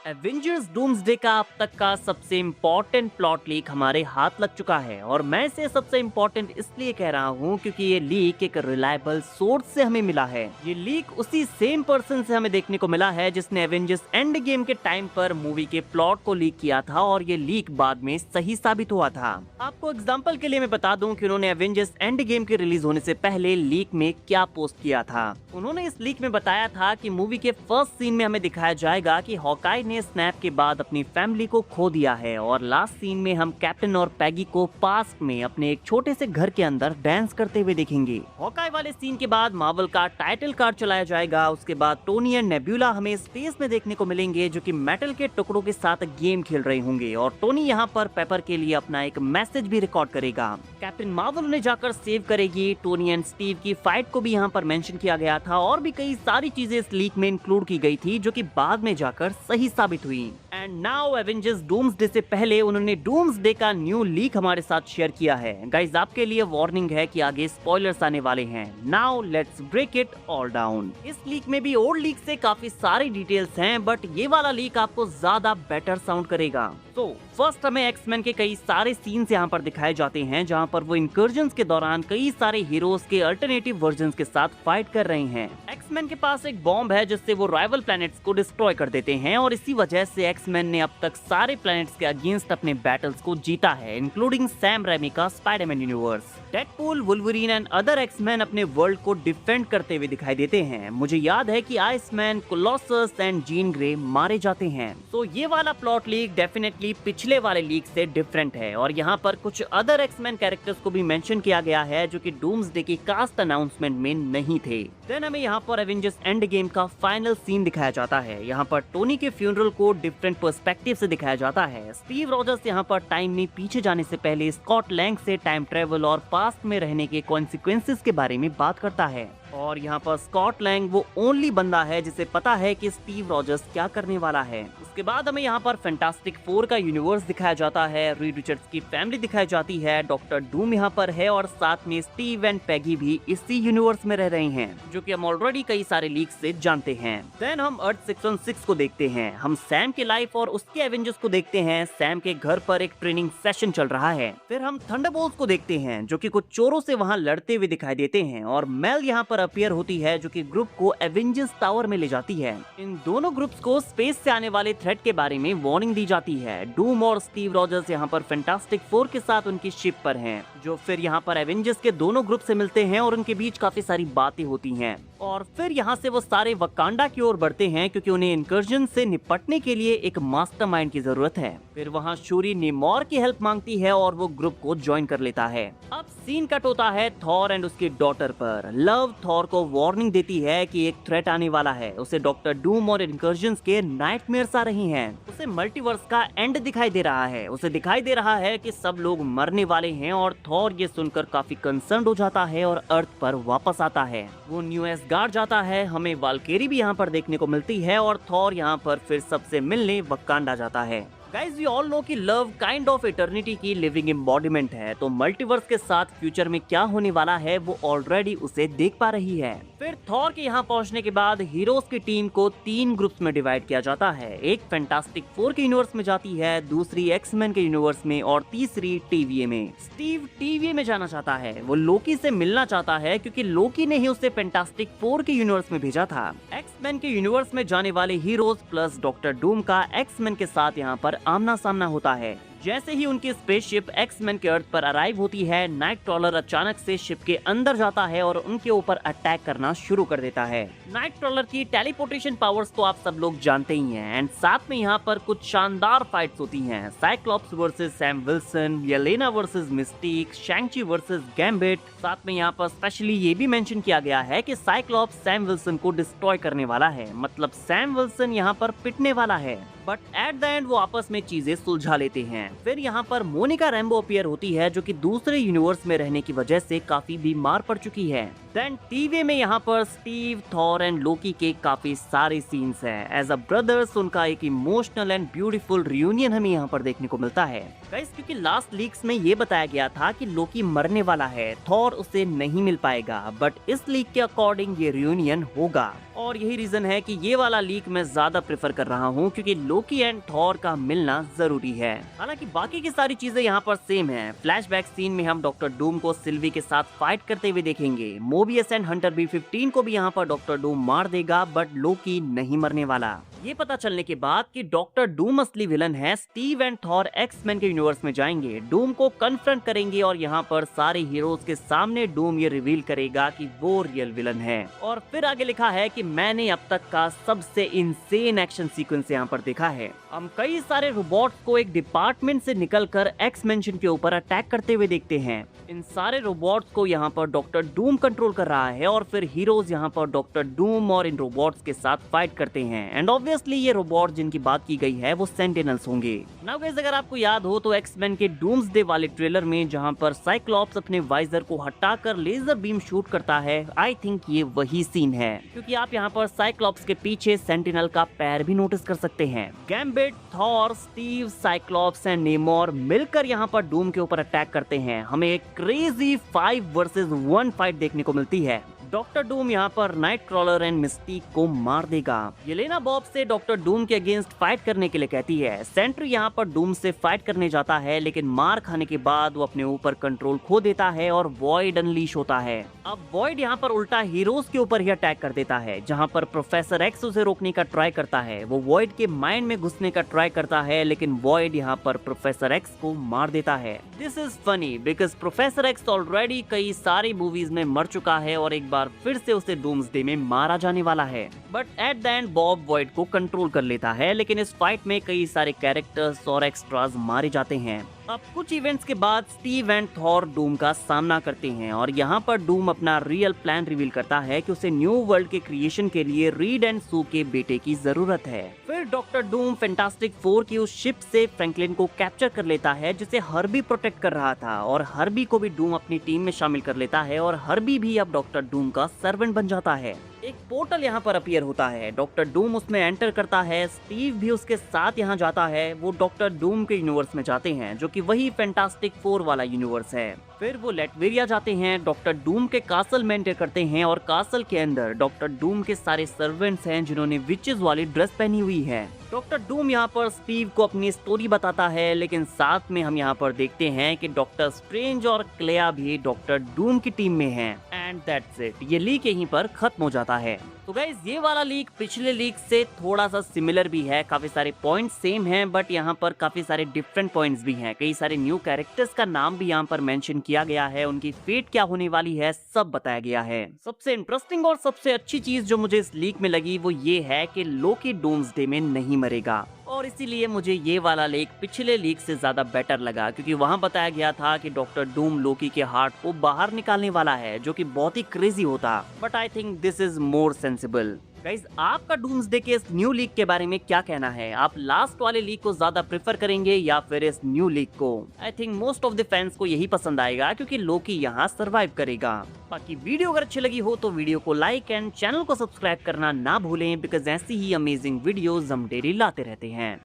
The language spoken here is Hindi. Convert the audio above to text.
एवेंजर्स डूम्सडे का अब तक का सबसे इम्पोर्टेंट प्लॉट लीक हमारे हाथ लग चुका है और मैं इसे सबसे इम्पोर्टेंट इसलिए कह रहा हूँ क्योंकि ये लीक एक रिलायबल सोर्स से हमें मिला है। ये लीक उसी सेम पर्सन से हमें देखने को मिला है जिसने एवेंजर्स एंड गेम के टाइम पर मूवी के प्लॉट को लीक किया था और ये लीक बाद में सही साबित हुआ था। आपको एग्जाम्पल के लिए मैं बता दूं कि उन्होंने एवेंजर्स एंड गेम के रिलीज होने से पहले लीक में क्या पोस्ट किया था। उन्होंने इस लीक में बताया था कि मूवी के फर्स्ट सीन में हमें दिखाया जाएगा कि हॉकाई ने स्नैप के बाद अपनी फैमिली को खो दिया है और लास्ट सीन में हम कैप्टन और पैगी को पास्ट में अपने एक छोटे से घर के अंदर डांस करते हुए देखेंगे। हॉकाई वाले सीन के बाद मार्वल का टाइटल कार्ड चलाया जाएगा। उसके बाद टोनी एंड नेब्यूला हमें स्पेस में देखने को मिलेंगे जो कि मेटल के टुकड़ों के साथ गेम खेल रहे होंगे और टोनी यहाँ पर पेपर के लिए अपना एक मैसेज भी रिकॉर्ड करेगा। कैप्टन मार्वल उन्हें जाकर सेव करेगी। टोनी एंड स्टीव की फाइट को भी यहाँ पर मेंशन किया गया था और भी कई सारी चीजें इस लीक में इंक्लूड की गई थी जो कि बाद में जाकर सही साबित हुई। एंड नाउ एवेंजर्स डूम्सडे से पहले उन्होंने डूम्सडे का न्यू लीक हमारे साथ शेयर किया है। गाइस आपके लिए वार्निंग है कि आगे स्पॉयलर्स आने वाले हैं। Now let's break it all down. इस लीक में भी ओल्ड लीक से काफी सारी डिटेल्स हैं बट ये वाला लीक आपको ज्यादा बेटर साउंड करेगा। तो फर्स्ट हमें एक्समैन के कई सारे सीन्स यहाँ पर दिखाए जाते हैं जहाँ पर वो इंकर्जन्स के दौरान कई सारे हीरोज के अल्टरनेटिव वर्जन्स के साथ फाइट कर रहे हैं। एक्समैन के पास एक बॉम्ब है जिससे वो राइवल प्लैनेट्स को डिस्ट्रॉय कर देते हैं और इसी वजह से एक्समैन ने अब तक सारे प्लैनेट्स के अगेंस्ट अपने बैटल्स को जीता है इंक्लूडिंग सैम रेमी का Spider Man universe. Deadpool, Wolverine and other X Men अपने वर्ल्ड को डिफेंड करते हुए दिखाई देते हैं। मुझे याद है कि Iceman, Colossus and Jean Grey मारे जाते हैं। तो ये वाला प्लॉट लीक डेफिनेटली पिछले वाले लीक से डिफरेंट है और यहाँ पर कुछ अदर एक्समैन कैरेक्टर्स को भी मेंशन किया गया है जो कि डूम्सडे की कास्ट अनाउंसमेंट में नहीं थे। देन हमें यहाँ पर एवेंजर्स एंड गेम का फाइनल सीन दिखाया जाता है। यहाँ पर टोनी के फ्यूनरल को डिफरेंट पर्सपेक्टिव से दिखाया जाता है। स्टीव रॉजर्स यहाँ पर टाइम में पीछे जाने से पहले स्कॉट लैंग से टाइम ट्रेवल और पास्ट में रहने के कॉन्सिक्वेंसेस के बारे में बात करता है और यहाँ पर स्कॉट लैंग वो ओनली बंदा है जिसे पता है कि स्टीव रॉजर्स क्या करने वाला है। उसके बाद हमें यहाँ पर फैंटास्टिक फोर का यूनिवर्स दिखाया जाता है। रीड रिचर्ड्स की फैमिली दिखाई जाती है। डॉक्टर डूम यहाँ पर है और साथ में स्टीव एंड पैगी भी इसी यूनिवर्स में रह रहे हैं जो कि हम ऑलरेडी कई सारे लीक से जानते हैं। देन हम अर्थ 616 को देखते हैं। हम सैम के लाइफ और उसके एवेंजर्स को देखते हैं। सैम के घर पर एक ट्रेनिंग सेशन चल रहा है। फिर हम थंडरबोल्ट्स को देखते हैं जो कि कुछ चोरों से वहाँ लड़ते हुए दिखाई देते हैं और मेल यहाँ पर अपीयर होती है जो कि ग्रुप को एवेंजर्स टावर में ले जाती है। इन दोनों ग्रुप्स को स्पेस से आने वाले थ्रेट के बारे में वार्निंग दी जाती है। डूम और स्टीव रॉजर्स यहाँ पर फैंटास्टिक फोर के साथ उनकी शिप पर हैं जो फिर यहाँ पर एवेंजर्स के दोनों ग्रुप से मिलते हैं और उनके बीच काफी सारी बातें होती हैं और फिर यहाँ से वो सारे वकांडा की ओर बढ़ते हैं क्योंकि उन्हें इंकर्जन से निपटने के लिए एक मास्टरमाइंड की जरूरत है। फिर वहाँ शूरी नेमोर की हेल्प मांगती है और वो ग्रुप को ज्वाइन कर लेता है। अब सीन कट होता है थॉर एंड उसकी डॉटर पर। लव थॉर को वार्निंग देती है कि एक थ्रेट आने वाला है। उसे डॉक्टर डूम और इंकर्जन्स के नाइटमेयर्स आ रही हैं। उसे मल्टीवर्स का एंड दिखाई दे रहा है। उसे दिखाई दे रहा है कि सब लोग मरने वाले हैं और थॉर ये सुनकर काफी कंसर्न हो जाता है और अर्थ पर वापस आता है। वो न्यू एसगार्ड जाता है। हमें वाल्केरी भी यहाँ पर देखने को मिलती है और थॉर यहाँ पर फिर सबसे मिलने वकांडा जाता है। गाइज वी ऑल नो कि लव काइंड ऑफ इटर्निटी की लिविंग एम्बॉडीमेंट है तो मल्टीवर्स के साथ फ्यूचर में क्या होने वाला है वो ऑलरेडी उसे देख पा रही है। फिर थॉर के यहाँ पहुँचने के बाद हीरोज की टीम को 3 ग्रुप्स में डिवाइड किया जाता है। एक फैंटास्टिक फोर के यूनिवर्स में जाती है, दूसरी एक्समैन के यूनिवर्स में और तीसरी टीवीए में। स्टीव टीवीए में जाना चाहता है। वो लोकी से मिलना चाहता है क्योंकि लोकी ने ही उसे फैंटास्टिक फोर के यूनिवर्स में भेजा था। एक्समैन के यूनिवर्स में जाने वाले हीरोज प्लस डॉक्टर डूम का एक्समैन के साथ यहाँ पर आमना सामना होता है। जैसे ही उनकी स्पेसशिप एक्समैन के अर्थ पर अराइव होती है, नाइटक्रॉलर अचानक से शिप के अंदर जाता है और उनके ऊपर अटैक करना शुरू कर देता है। नाइटक्रॉलर की टेलीपोर्टेशन पावर्स तो आप सब लोग जानते ही हैं एंड साथ में यहाँ पर कुछ शानदार फाइट्स होती हैं। Cyclops versus Sam Wilson, Yelena versus Mystique, Shang Chi versus Gambit. साथ में यहाँ पर स्पेशली ये भी मेंशन किया गया है कि साइक्लॉप्स सैम विल्सन को डिस्ट्रॉय करने वाला है, मतलब सैम विल्सन यहाँ पर पिटने वाला है। बट एट द एंड वो आपस में चीजें सुलझा लेते हैं। हैं। फिर यहाँ पर मोनिका रैम्बो अपीयर होती है, जो कि दूसरे यूनिवर्स में रहने की वजह से काफी बीमार पड़ चुकी है। देन टीवी में यहाँ पर स्टीव, थॉर एंड लोकी के काफी सारे सीन्स हैं। एज अ ब्रदर्स उनका एक इमोशनल एंड ब्यूटीफुल रियूनियन हमें यहाँ पर देखने को मिलता है। गाइस, क्योंकि लास्ट लीक्स में ये बताया गया था कि लोकी मरने वाला है, थॉर उसे नहीं मिल पाएगा, बट इस लीक के अकॉर्डिंग ये रियूनियन होगा। और यही रीजन है कि ये वाला लीक मैं ज्यादा प्रेफर कर रहा हूँ, क्योंकि लोकी एंड थॉर का मिलना जरूरी है। हालांकि बाकी की सारी चीजें यहाँ पर सेम है। फ्लैशबैक सीन में हम डॉक्टर डूम को सिल्वी के साथ फाइट करते हुए देखेंगे। मोबियस एंड हंटर B-15 को भी यहाँ पर डॉक्टर डूम मार देगा, बट लोकी नहीं मरने वाला। ये पता चलने के बाद कि डॉक्टर डूम असली विलन है, स्टीव एंड थॉर एक्स-मैन के यूनिवर्स में जाएंगे, डूम को कन्फ्रंट करेंगे और यहाँ पर सारे हीरोज के सामने डूम ये रिवील करेगा कि वो रियल विलन है। और फिर आगे लिखा है कि मैंने अब तक का सबसे इंसेन एक्शन सीक्वेंस यहाँ पर देखा है। हम कई सारे रोबोट्स को एक डिपार्टमेंट से निकलकर एक्स-मैंशन के ऊपर अटैक करते हुए देखते हैं। इन सारे रोबोट्स को यहाँ पर डॉक्टर डूम कंट्रोल कर रहा है और फिर हीरोज यहाँ पर डॉक्टर डूम और इन रोबोट्स के साथ फाइट करते हैं। एंड ऑब्वियसली ये रोबोट जिनकी बात की गई है वो सेंटिनल्स होंगे। नाउ गाइस, अगर आपको याद हो तो एक्स-मैन के डूम्सडे वाले ट्रेलर में जहाँ पर साइक्लॉप्स अपने वाइजर को हटाकर लेजर बीम शूट करता है, आई थिंक ये वही सीन है, क्योंकि आप यहाँ पर साइक्लॉप्स के पीछे सेंटिनल का पैर भी नोटिस कर सकते हैं। Gambit, Thor, Steve, Cyclops and नेमोर मिलकर यहाँ पर डूम के ऊपर अटैक करते हैं। हमें एक क्रेजी 5 वर्सेस 1 फाइट देखने को मिलती है। डॉक्टर डूम यहाँ पर नाइट क्रॉलर एंड मिस्टीक को मार देगा। येलेना बॉब से डॉक्टर डूम के अगेंस्ट फाइट करने के लिए कहती है। सेंट्री यहाँ पर डूम से फाइट करने जाता है, लेकिन मार खाने के बाद वो अपने ऊपर कंट्रोल खो देता है और वॉइड अनलीश होता है। अब वॉइड यहाँ पर उल्टा हीरोज के ऊपर ही अटैक कर देता है। जहाँ पर प्रोफेसर एक्स उसे रोकने का ट्राई करता है, वो वॉइड के माइंड में घुसने का ट्राई करता है, लेकिन वॉइड यहाँ पर प्रोफेसर एक्स को मार देता है। This is funny because professor x already कई सारी मूवीज में मर चुका है और एक बार फिर से उसे डूम्सडे में मारा जाने वाला है। But at the end Bob void को कंट्रोल कर लेता है, लेकिन इस फाइट में कई सारे कैरेक्टर्स और एक्स्ट्राज मारे जाते हैं। अब कुछ इवेंट्स के बाद स्टीव एंड थॉर डूम का सामना करते हैं और यहाँ पर डूम अपना रियल प्लान रिवील करता है कि उसे न्यू वर्ल्ड के क्रिएशन के लिए रीड एंड सू के बेटे की जरूरत है। फिर डॉक्टर डूम फैंटास्टिक 4 की उस शिप से फ्रैंकलिन को कैप्चर कर लेता है, जिसे हर्बी प्रोटेक्ट कर रहा था, और हर्बी को भी डूम अपनी टीम में शामिल कर लेता है और हर्बी भी अब डॉक्टर डूम का सर्वेंट बन जाता है। एक पोर्टल यहाँ पर अपीयर होता है, डॉक्टर डूम उसमें एंटर करता है, स्टीव भी उसके साथ यहाँ जाता है। वो डॉक्टर डूम के यूनिवर्स में जाते हैं, जो कि वही फैंटास्टिक 4 वाला यूनिवर्स है। फिर वो लेटवेरिया जाते हैं, डॉक्टर डूम के कासल में एंटर करते हैं और कासल के अंदर डॉक्टर डूम के सारे सर्वेंट्स हैं जिन्होंने विचेस वाली ड्रेस पहनी हुई है। डॉक्टर डूम यहाँ पर स्टीव को अपनी स्टोरी बताता है, लेकिन साथ में हम यहाँ पर देखते हैं कि डॉक्टर स्ट्रेंज और क्लेया भी डॉक्टर डूम की टीम में हैं। एंड दैट्स इट, ये लीक यहीं पर खत्म हो जाता है। तो गाइज, ये वाला लीक पिछले लीक से थोड़ा सा सिमिलर भी है, काफी सारे पॉइंट्स सेम हैं, बट यहाँ पर काफी सारे डिफरेंट पॉइंट्स भी हैं। कई सारे न्यू कैरेक्टर्स का नाम भी यहाँ पर मेंशन किया गया है, उनकी फेट क्या होने वाली है सब बताया गया है। सबसे इंटरेस्टिंग और सबसे अच्छी चीज जो मुझे इस लीक में लगी वो ये है कि लोकी डूम्सडे में नहीं मरेगा, और इसीलिए मुझे ये वाला लीक पिछले लीक से ज्यादा बेटर लगा, क्योंकि वहां बताया गया था कि डॉक्टर डूम लोकी के हार्ट को बाहर निकालने वाला है, जो कि बहुत ही क्रेजी होता। But I think this is more sensible. Guys, आपका डूम्सडे के इस न्यू लीक के बारे में क्या कहना है? आप लास्ट वाले लीक को ज्यादा प्रेफर करेंगे या फिर इस न्यू लीक को? I think most of the fans को यही पसंद आएगा, क्योंकि लोकी यहाँ सरवाइव करेगा। बाकी वीडियो अगर अच्छी लगी हो तो वीडियो को लाइक एंड चैनल को सब्सक्राइब करना ना भूलें, बिकॉज ऐसी ही अमेजिंग वीडियोस हम डेली लाते रहते हैं।